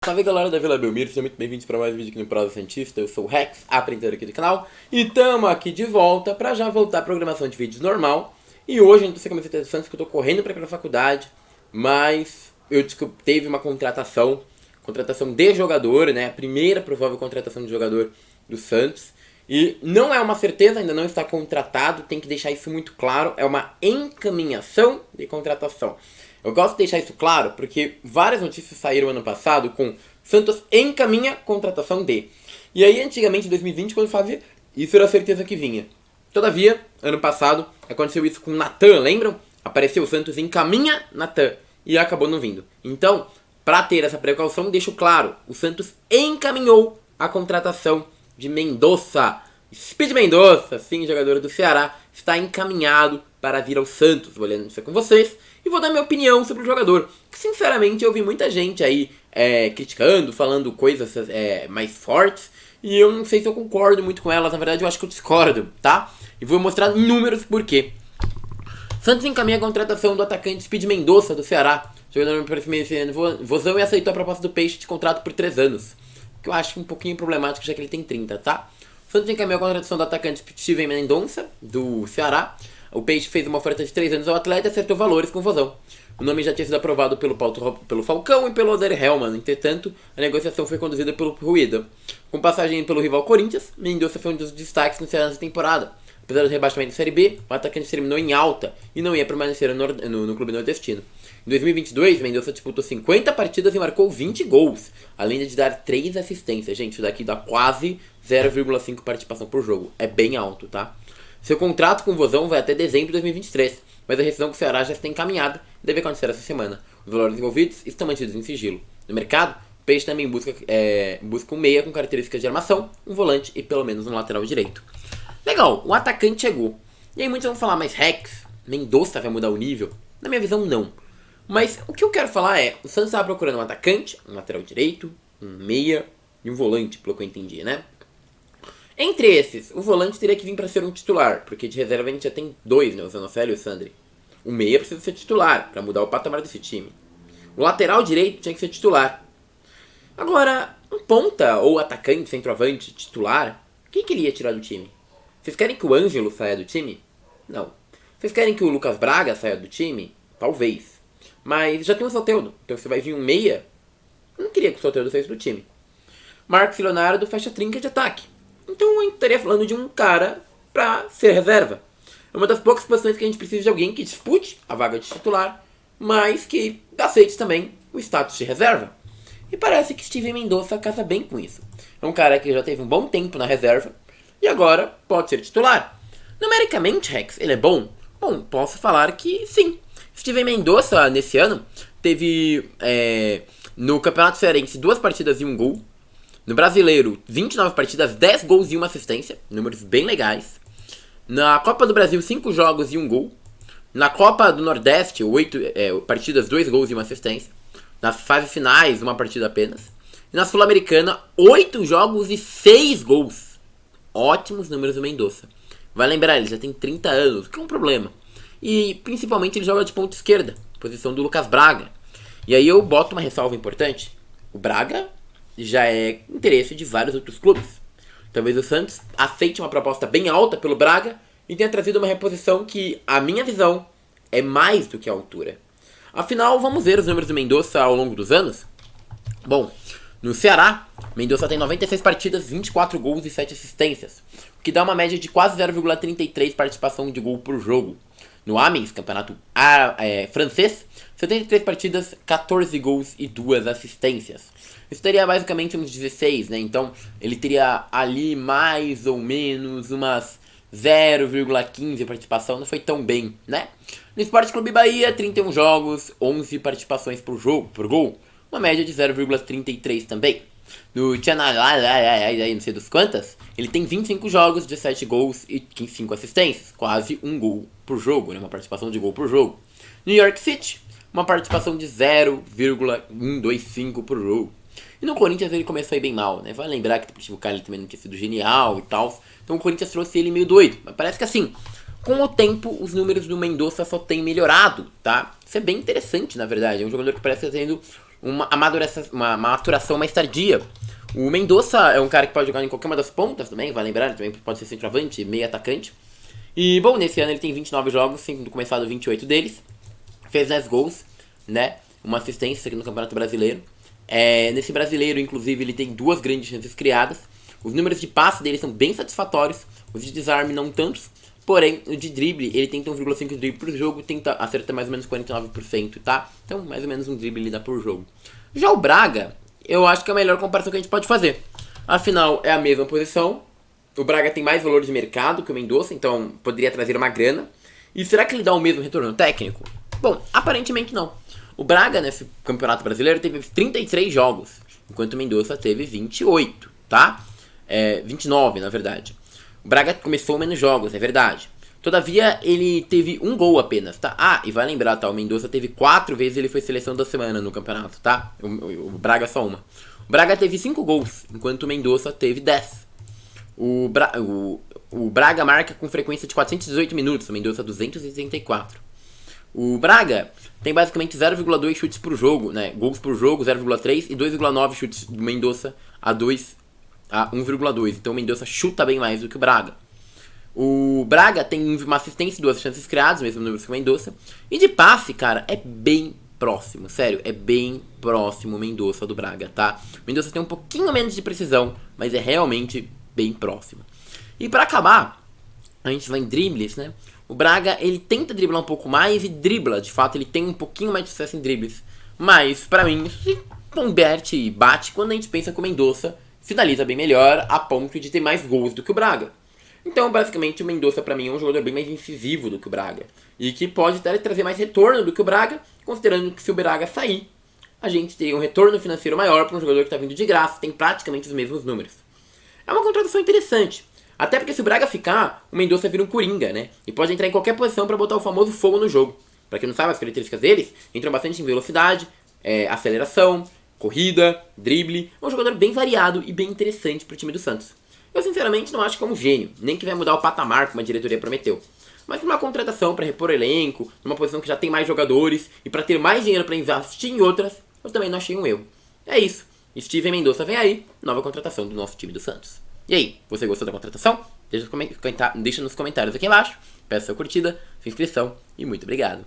Salve galera da Vila Belmiro, sejam muito bem-vindos para mais um vídeo aqui no Prosa Cientista. Eu sou o Rex, apresentador aqui do canal, e tamo aqui de volta para já voltar à programação de vídeos normal. E hoje, não sei como é interessante, que eu tô correndo para ir pra faculdade, mas teve uma contratação de jogador, né? A primeira provável contratação de jogador do Santos. E não é uma certeza, ainda não está contratado, tem que deixar isso muito claro, é uma encaminhação de contratação. Eu gosto de deixar isso claro porque várias notícias saíram ano passado com Santos encaminha contratação de. E aí antigamente, em 2020, quando fazia, isso era a certeza que vinha. Todavia, ano passado, aconteceu isso com Natan, lembram? Apareceu o Santos encaminha Natan e acabou não vindo. Então, para ter essa precaução, deixo claro, o Santos encaminhou a contratação de Mendonça. Speed Mendonça, sim, jogador do Ceará, está encaminhado para vir ao Santos. Vou olhando isso com vocês e vou dar minha opinião sobre o jogador. Que sinceramente eu vi muita gente aí criticando, falando coisas mais fortes. E eu não sei se eu concordo muito com elas, na verdade eu acho que eu discordo, tá? E vou mostrar em números por quê. Santos encaminha a contratação do atacante Speed Mendonça do Ceará. O jogador me parece meio vozão e aceitou a proposta do Peixe de contrato por 3 anos. Que eu acho um pouquinho problemático, já que ele tem 30, tá? O Santos encaminhou a contratação do atacante Steven Mendonça, do Ceará. O Peixe fez uma oferta de 3 anos ao atleta e acertou valores com o vozão. O nome já tinha sido aprovado pelo Falcão e pelo Oder Hellman. Entretanto, a negociação foi conduzida pelo Rueda. Com passagem pelo rival Corinthians, Mendonça foi um dos destaques no Ceará nessa temporada. Apesar do rebaixamento da Série B, o atacante terminou em alta e não ia permanecer no clube nordestino. Em 2022, Mendonça disputou 50 partidas e marcou 20 gols, além de dar 3 assistências. Gente, isso daqui dá quase 0,5 participação por jogo. É bem alto, tá? Seu contrato com o vozão vai até dezembro de 2023, mas a rescisão com o Ceará já está encaminhada e deve acontecer essa semana. Os valores envolvidos estão mantidos em sigilo. No mercado, o Peixe também busca um meia com características de armação, um volante e pelo menos um lateral direito. Legal, o atacante chegou. E aí muitos vão falar, mas Rex, Mendonça vai mudar o nível? Na minha visão, não. Mas o que eu quero falar é, o Santos estava procurando um atacante, um lateral direito, um meia e um volante, pelo que eu entendi, né? Entre esses, o volante teria que vir para ser um titular, porque de reserva a gente já tem 2, né? O Zanofélio e o Sandri. O meia precisa ser titular, para mudar o patamar desse time. O lateral direito tinha que ser titular. Agora, um ponta ou atacante, centroavante, titular, quem que ele ia tirar do time? Vocês querem que o Ângelo saia do time? Não. Vocês querem que o Lucas Braga saia do time? Talvez. Mas já tem o Soteldo, então você vai vir um meia? Eu não queria que o Soteldo saísse do time. Marcos Leonardo fecha trinca de ataque. Então eu estaria falando de um cara pra ser reserva. É uma das poucas posições que a gente precisa de alguém que dispute a vaga de titular, mas que aceite também o status de reserva. E parece que Steven Mendonça casa bem com isso. É um cara que já teve um bom tempo na reserva e agora pode ser titular. Numericamente, Rex, ele é bom? Bom, posso falar que sim. Steven Mendonça, nesse ano, teve no Campeonato Cearense 2 partidas e 1 gol. No Brasileiro, 29 partidas, 10 gols e 1 assistência. Números bem legais. Na Copa do Brasil, 5 jogos e 1 gol. Na Copa do Nordeste, 8 partidas, 2 gols e 1 assistência. Nas fases finais, 1 partida apenas. E na Sul-Americana, 8 jogos e 6 gols. Ótimos números do Mendonça. Vai lembrar, ele já tem 30 anos, que é um problema. E principalmente ele joga de ponta esquerda, posição do Lucas Braga. E aí eu boto uma ressalva importante. O Braga já é interesse de vários outros clubes. Talvez o Santos aceite uma proposta bem alta pelo Braga e tenha trazido uma reposição que, a minha visão, é mais do que a altura. Afinal, vamos ver os números do Mendonça ao longo dos anos? Bom, no Ceará, Mendonça tem 96 partidas, 24 gols e 7 assistências, o que dá uma média de quase 0,33 participação de gol por jogo. No Amiens, campeonato francês, 73 partidas, 14 gols e 2 assistências. Isso teria basicamente uns 16, né? Então ele teria ali mais ou menos umas 0,15 participação, não foi tão bem, né? No Sport Clube Bahia, 31 jogos, 11 participações por gol, uma média de 0,33 também. No Tchanalá, não sei dos quantas, ele tem 25 jogos, 17 gols e 5 assistências, quase 1 gol por jogo, né? Uma participação de gol por jogo. New York City, uma participação de 0,125 por jogo. E no Corinthians ele começou a ir bem mal, né? Vai lembrar que o cara também não tinha sido genial e tal. Então o Corinthians trouxe ele meio doido. Mas parece que assim, com o tempo, os números do Mendonça só têm melhorado, tá? Isso é bem interessante, na verdade. É um jogador que parece estar tendo uma maturação mais tardia. O Mendonça é um cara que pode jogar em qualquer uma das pontas também, vai lembrar, ele também pode ser centroavante, meio atacante. E, bom, nesse ano ele tem 29 jogos, sendo começado 28 deles. Fez 10 gols, né? Uma assistência aqui no Campeonato Brasileiro. Nesse brasileiro, inclusive, ele tem 2 grandes chances criadas. Os números de passe dele são bem satisfatórios. Os de desarme não tantos. Porém, o de drible, ele tenta 1,5 drible por jogo, tenta acertar mais ou menos 49%, tá? Então, mais ou menos um drible ele dá por jogo. Já o Braga, eu acho que é a melhor comparação que a gente pode fazer. Afinal, é a mesma posição. O Braga tem mais valor de mercado que o Mendonça, então poderia trazer uma grana. E será que ele dá o mesmo retorno técnico? Bom, aparentemente não. O Braga, nesse Campeonato Brasileiro, teve 33 jogos, enquanto o Mendonça teve 28, tá? 29, na verdade. O Braga começou menos jogos, é verdade. Todavia, ele teve um gol apenas, tá? Ah, e vai lembrar, tá? O Mendonça teve 4 vezes, ele foi seleção da semana no campeonato, tá? O Braga só uma. O Braga teve 5 gols, enquanto o Mendonça teve 10. O Braga marca com frequência de 418 minutos, o Mendonça 284. O Braga tem basicamente 0,2 chutes por jogo, né? Gols por jogo, 0,3 e 2,9 chutes do Mendonça a 1,2. Então o Mendonça chuta bem mais do que o Braga. O Braga tem uma assistência e 2 chances criadas, mesmo número que o Mendonça. E de passe, cara, é bem próximo, sério, é bem próximo o Mendonça do Braga, tá? O Mendonça tem um pouquinho menos de precisão, mas é realmente bem próximo. E pra acabar, a gente vai em dribles, né? O Braga, ele tenta driblar um pouco mais e dribla, de fato, ele tem um pouquinho mais de sucesso em dribles. Mas, pra mim, isso se converte e bate quando a gente pensa que o Mendonça finaliza bem melhor a ponto de ter mais gols do que o Braga. Então, basicamente, o Mendonça, pra mim, é um jogador bem mais incisivo do que o Braga. E que pode até trazer mais retorno do que o Braga, considerando que se o Braga sair, a gente teria um retorno financeiro maior para um jogador que está vindo de graça, tem praticamente os mesmos números. É uma contratação interessante. Até porque se o Braga ficar, o Mendonça vira um coringa, né? E pode entrar em qualquer posição para botar o famoso fogo no jogo. Pra quem não sabe, as características deles entram bastante em velocidade, aceleração, corrida, drible. É um jogador bem variado e bem interessante pro time do Santos. Eu sinceramente não acho que é um gênio, nem que vai mudar o patamar como a diretoria prometeu. Mas uma contratação para repor elenco, numa posição que já tem mais jogadores e para ter mais dinheiro para investir em outras, eu também não achei um erro. É isso. Steven Mendonça vem aí, nova contratação do nosso time do Santos. E aí, você gostou da contratação? Deixa nos comentários aqui embaixo, peça sua curtida, sua inscrição e muito obrigado.